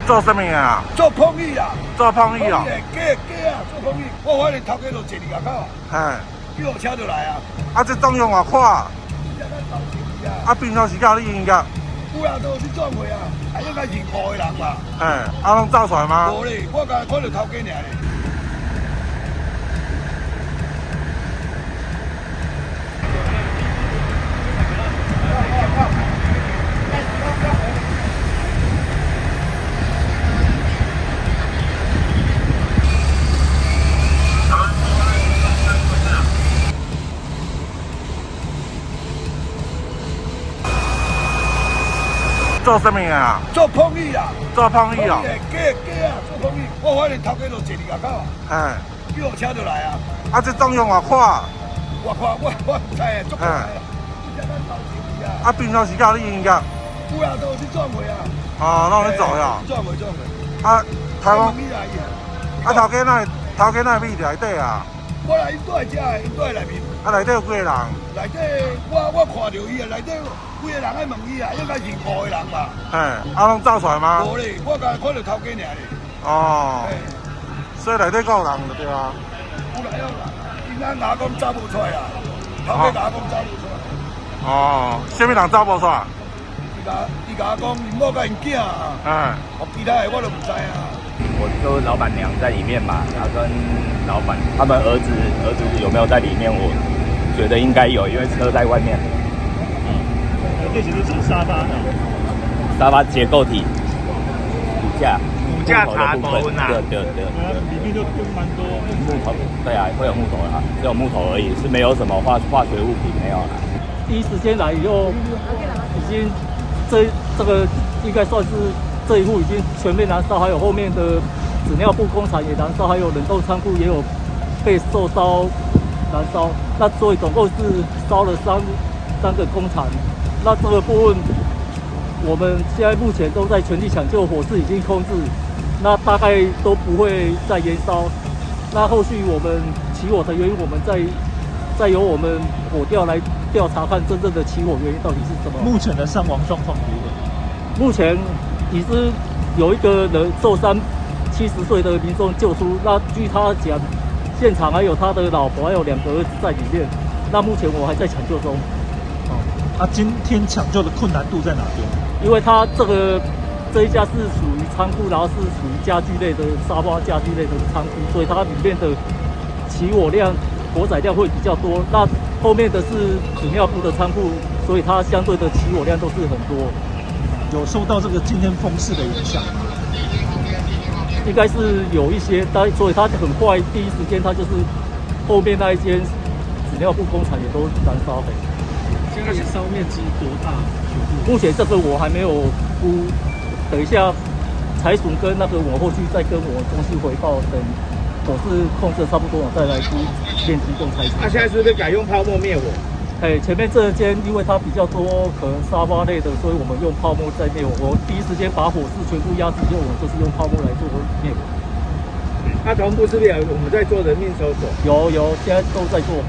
做什么啊？做碰意啊！做碰意哦。假啊！做碰意，我发现头家就坐伫外口啊，嘿，叫车就来啊。啊，这总用偌快？啊，平常时间你应该？有啊，都去转会啊，还应该认货的人嘛。嘿，啊，拢走出来吗？无咧，我甲看到头家尔咧。做什么啊？做碰意啊！做碰意哦。假啊！做碰意，我发现头家就坐伫外口啊，嘿，叫车就来啊。啊，这总用偌快？我看我唔知啊，足快啊！啊，平常时间你应该？有啊，都去转会啊。哦，拢咧做呀。转会。啊，台湾啊，头家那边内底啊？我来因住在遮的，因住在内面。啊，内底有几个人？内底我看到伊啊，内底几个人爱问伊啊，应该认货的人嘛。嘿，啊，拢走出来吗？无咧，我甲看到头家尔咧。哦，所以内底够有人就对啊。有来啊，因阿牙讲走不出来啊，头家牙讲走不出来。哦，什么人走不出来？伊甲我讲，因某甲因囝啊，其他的我都唔知啊。我就老板娘在里面嘛，她跟老板他们儿子有没有在里面？我觉得应该有，因为车在外面。这其实是沙发呢，沙发结构体，骨架塔头呐，对，里面就蛮多木头，对啊，会有木头啦，只有木头而已，是没有什么化学物品没有啦。第一时间来以后，已经这个应该算是这一户已经全面燃烧，还有后面的纸尿布工厂也燃烧，还有冷冻仓库也有被受烧燃烧。那所以总共是烧了三个工厂。那这个部分，我们现在目前都在全力抢救，火势已经控制，那大概都不会再延烧。那后续我们起火的原因，我们再由我们火调来调查看真正的起火原因到底是什么。目前的伤亡状况如何？目前已经有一个人受伤，70岁的民众救出。那据他讲，现场还有他的老婆还有2个儿子在里面。那目前我还在抢救中。今天抢救的困难度在哪边？因为他这一家是属于仓库，然后是属于家具类的沙发家具类的仓库，所以它里面的起火量、火载量会比较多。那后面的是纸尿布的仓库，所以它相对的起火量都是很多。有受到这个今天风势的影响吗？应该是有一些，所以它很快，第一时间它就是后面那一间纸尿布工厂也都燃烧了。现在烧面积多大？目前这个我还没有估，等一下财署跟那个我后续再跟我中心回报，等火势控制差不多，我再来估面积跟财署。那现在是不是改用泡沫灭火？前面这间因为它比较多可能沙发类的，所以我们用泡沫在灭火。我第一时间把火势全部压制，我就是用泡沫来做灭火。那同步是不是我们在做人命搜索？有，现在都在做。